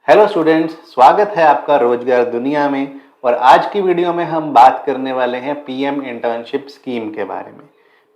Hello students, स्वागत है आपका रोजगार दुनिया में। और आज की वीडियो में हम बात करने वाले हैं पीएम इंटर्नशिप स्कीम के बारे में।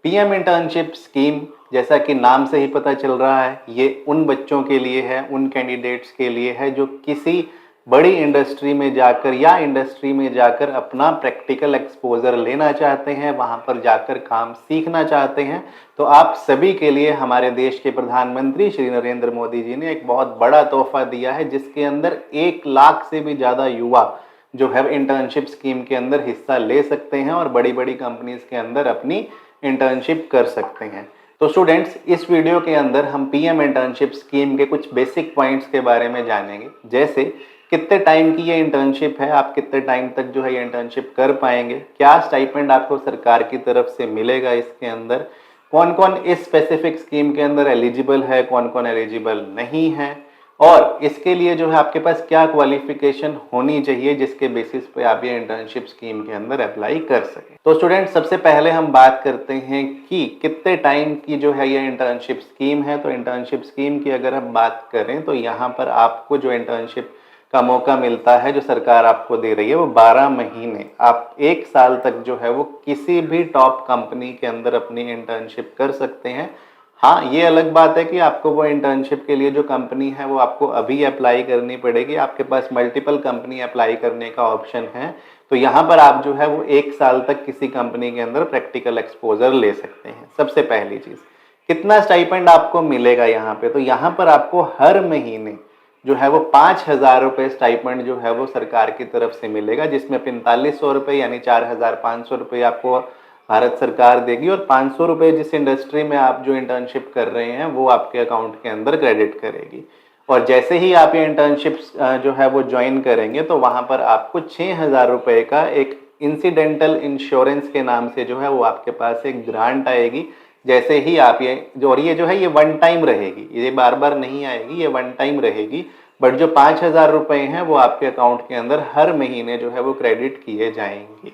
पीएम इंटर्नशिप स्कीम, जैसा कि नाम से ही पता चल रहा है, ये उन बच्चों के लिए है, उन कैंडिडेट्स के लिए है जो किसी बड़ी इंडस्ट्री में जाकर या इंडस्ट्री में जाकर अपना प्रैक्टिकल एक्सपोजर लेना चाहते हैं, वहां पर जाकर काम सीखना चाहते हैं। तो आप सभी के लिए हमारे देश के प्रधानमंत्री श्री नरेंद्र मोदी जी ने एक बहुत बड़ा तोहफा दिया है, जिसके अंदर 1 लाख से भी ज़्यादा युवा जो है इंटर्नशिप स्कीम के अंदर हिस्सा ले सकते हैं और बड़ी बड़ी कंपनीज के अंदर अपनी इंटर्नशिप कर सकते हैं। तो स्टूडेंट्स, इस वीडियो के अंदर हम पीएम इंटर्नशिप स्कीम के कुछ बेसिक पॉइंट्स के बारे में जानेंगे, जैसे कितने टाइम की ये इंटर्नशिप है, आप कितने टाइम तक जो है ये इंटर्नशिप कर पाएंगे, क्या स्टाइपेंड आपको सरकार की तरफ से मिलेगा इसके अंदर, कौन कौन इस स्पेसिफिक स्कीम के अंदर एलिजिबल है, कौन कौन एलिजिबल नहीं है, और इसके लिए जो है आपके पास क्या क्वालिफिकेशन होनी चाहिए जिसके बेसिस पे आप ये इंटर्नशिप स्कीम के अंदर अप्लाई कर सकें। तो स्टूडेंट, सबसे पहले हम बात करते हैं कि कितने टाइम की जो है ये इंटर्नशिप स्कीम है। तो इंटर्नशिप स्कीम की अगर हम बात करें तो यहाँ पर आपको जो इंटर्नशिप का मौका मिलता है, जो सरकार आपको दे रही है, वो 12 महीने, आप 1 साल तक जो है वो किसी भी टॉप कंपनी के अंदर अपनी इंटर्नशिप कर सकते हैं। हाँ, ये अलग बात है कि आपको वो इंटर्नशिप के लिए जो कंपनी है वो आपको अभी अप्लाई करनी पड़ेगी। आपके पास मल्टीपल कंपनी अप्लाई करने का ऑप्शन है। तो यहाँ पर आप जो है वो 1 साल तक किसी कंपनी के अंदर प्रैक्टिकल एक्सपोजर ले सकते हैं। सबसे पहली चीज, कितना स्टाइपेंड आपको मिलेगा यहाँ पे? तो यहाँ पर आपको हर महीने जो है वो 5,000 रुपये स्टाइपेंड जो है वो सरकार की तरफ से मिलेगा, जिसमें 4500 रुपये यानी 4,500 रुपये आपको भारत सरकार देगी, और 500 रुपये जिस इंडस्ट्री में आप जो इंटर्नशिप कर रहे हैं वो आपके अकाउंट के अंदर क्रेडिट करेगी। और जैसे ही आप ये इंटर्नशिप जो है वो ज्वाइन करेंगे तो वहां पर आपको 6,000 रुपये का एक इंसिडेंटल इंश्योरेंस के नाम से जो है वो आपके पास एक ग्रांट आएगी। जैसे ही आप ये जो है ये वन टाइम रहेगी, ये बार बार नहीं आएगी, ये वन टाइम रहेगी। बट जो 5,000 रुपये हैं वो आपके अकाउंट के अंदर हर महीने जो है वो क्रेडिट किए जाएंगे।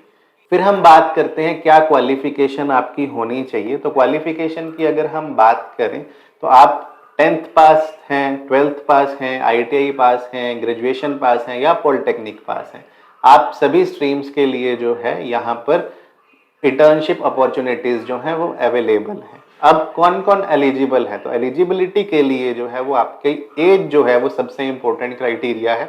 फिर हम बात करते हैं क्या क्वालिफिकेशन आपकी होनी चाहिए। तो क्वालिफिकेशन की अगर हम बात करें तो आप 10th पास हैं, 12th पास हैं, ITI पास हैं, ग्रेजुएशन पास हैं या पॉलिटेक्निक पास हैं, आप सभी स्ट्रीम्स के लिए जो है यहाँ पर इंटर्नशिप अपॉर्चुनिटीज जो है वो अवेलेबल है। अब कौन कौन एलिजिबल है? तो एलिजिबिलिटी के लिए जो है वो आपकी एज जो है वो सबसे इंपॉर्टेंट क्राइटेरिया है,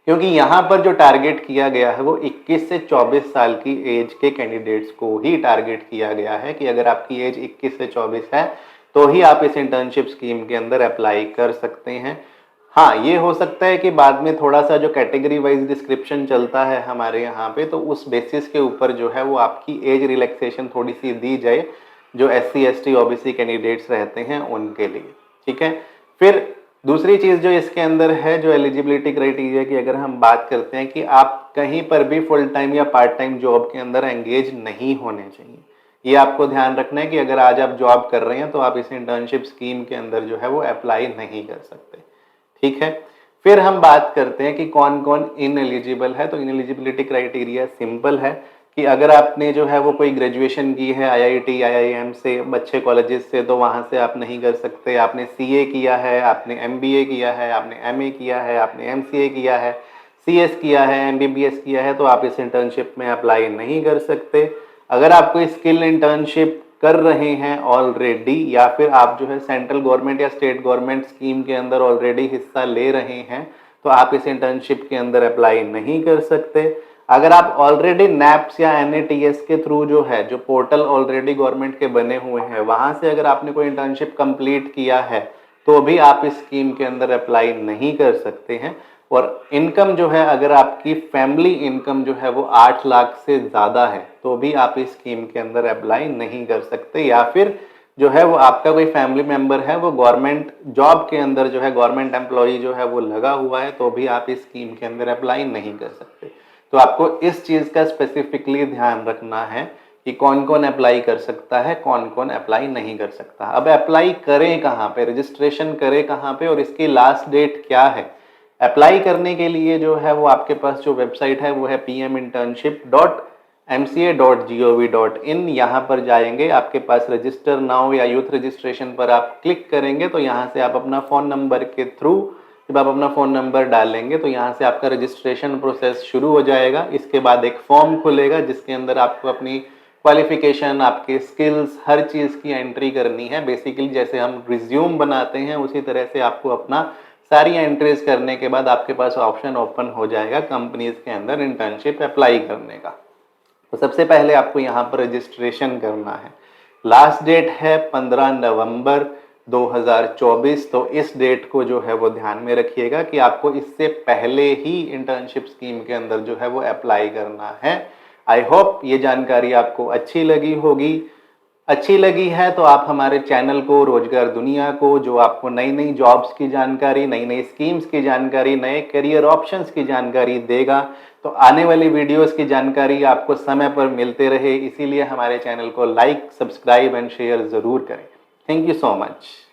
क्योंकि यहाँ पर जो टारगेट किया गया है वो 21 से 24 साल की एज के कैंडिडेट्स को ही टारगेट किया गया है कि अगर आपकी एज 21 से 24 है तो ही आप इस इंटर्नशिप स्कीम के अंदर अप्लाई कर सकते हैं। हाँ, ये हो सकता है कि बाद में थोड़ा सा जो कैटेगरी वाइज डिस्क्रिप्शन चलता है हमारे यहाँ पे, तो उस बेसिस के ऊपर जो है वो आपकी एज रिलैक्सेशन थोड़ी सी दी जाए जो SC ST OBC कैंडिडेट्स रहते हैं उनके लिए। ठीक है। फिर दूसरी चीज जो इसके अंदर है, जो एलिजिबिलिटी क्राइटेरिया की अगर हम बात करते हैं, कि आप कहीं पर भी फुल टाइम या पार्ट टाइम जॉब के अंदर एंगेज नहीं होने चाहिए। ये आपको ध्यान रखना है कि अगर आज आप जॉब कर रहे हैं तो आप इस इंटर्नशिप स्कीम के अंदर जो है वो अप्लाई नहीं कर सकते। ठीक है। फिर हम बात करते हैं कि कौन कौन इन एलिजिबल है। तो इन एलिजिबिलिटी क्राइटेरिया सिंपल है कि अगर आपने जो है वो कोई ग्रेजुएशन की है IIT IIM से, अच्छे कॉलेजेस से, तो वहाँ से आप नहीं कर सकते। आपने CA किया है, आपने MBA किया है, आपने MA किया है, आपने MCA किया है, CS किया है, MBBS किया है, तो आप इस इंटर्नशिप में अप्लाई नहीं कर सकते। अगर आप कोई स्किल इंटर्नशिप कर रहे हैं ऑलरेडी, या फिर आप जो है सेंट्रल गवर्नमेंट या स्टेट गवर्नमेंट स्कीम के अंदर ऑलरेडी हिस्सा ले रहे हैं, तो आप इस इंटर्नशिप के अंदर अप्लाई नहीं कर सकते। अगर आप ऑलरेडी NAPS या NATS के थ्रू जो है, जो पोर्टल ऑलरेडी गवर्नमेंट के बने हुए हैं, वहां से अगर आपने कोई इंटर्नशिप कंप्लीट किया है तो भी आप इस स्कीम के अंदर अप्लाई नहीं कर सकते हैं। और इनकम जो है, अगर आपकी फैमिली इनकम जो है वो 8 लाख से ज़्यादा है तो भी आप इस स्कीम के अंदर अप्लाई नहीं कर सकते। या फिर जो है वो आपका कोई फैमिली मेंबर है वो गवर्नमेंट जॉब के अंदर जो है, गवर्नमेंट एम्प्लॉई जो है वो लगा हुआ है, तो भी आप इस स्कीम के अंदर अप्लाई नहीं कर सकते। तो आपको इस चीज़ का स्पेसिफिकली ध्यान रखना है कि कौन कौन अप्लाई कर सकता है, कौन कौन अप्लाई नहीं कर सकता। अब अप्लाई करें कहाँ पे, रजिस्ट्रेशन करें कहाँ पे, और इसकी लास्ट डेट क्या है? अप्लाई करने के लिए जो है वो आपके पास जो वेबसाइट है वो है pminternship.mca.gov.in। यहाँ पर जाएंगे, आपके पास रजिस्टर नाउ या यूथ रजिस्ट्रेशन पर आप क्लिक करेंगे तो यहाँ से आप अपना फ़ोन नंबर के थ्रू जब आप अपना फ़ोन नंबर डालेंगे तो यहाँ से आपका रजिस्ट्रेशन प्रोसेस शुरू हो जाएगा। इसके बाद एक फॉर्म खुलेगा जिसके अंदर आपको अपनी क्वालिफ़िकेशन, आपके स्किल्स, हर चीज़ की एंट्री करनी है। बेसिकली जैसे हम रिज़्यूम बनाते हैं उसी तरह से आपको अपना सारी एंट्रीज़ करने के बाद आपके पास ऑप्शन ओपन हो जाएगा कंपनीज़ के अंदर इंटर्नशिप अप्लाई करने का। तो सबसे पहले आपको यहाँ पर रजिस्ट्रेशन करना है। लास्ट डेट है 15 नवंबर 2024। तो इस डेट को जो है वो ध्यान में रखिएगा कि आपको इससे पहले ही इंटर्नशिप स्कीम के अंदर जो है वो अप्लाई करना है। आई होप ये जानकारी आपको अच्छी लगी होगी। अच्छी लगी है तो आप हमारे चैनल को, रोजगार दुनिया को, जो आपको नई नई जॉब्स की जानकारी, नई नई स्कीम्स की जानकारी, नए करियर ऑप्शंस की जानकारी देगा, तो आने वाली वीडियोस की जानकारी आपको समय पर मिलते रहे, इसीलिए हमारे चैनल को लाइक, सब्सक्राइब एंड शेयर ज़रूर करें। Thank you so much.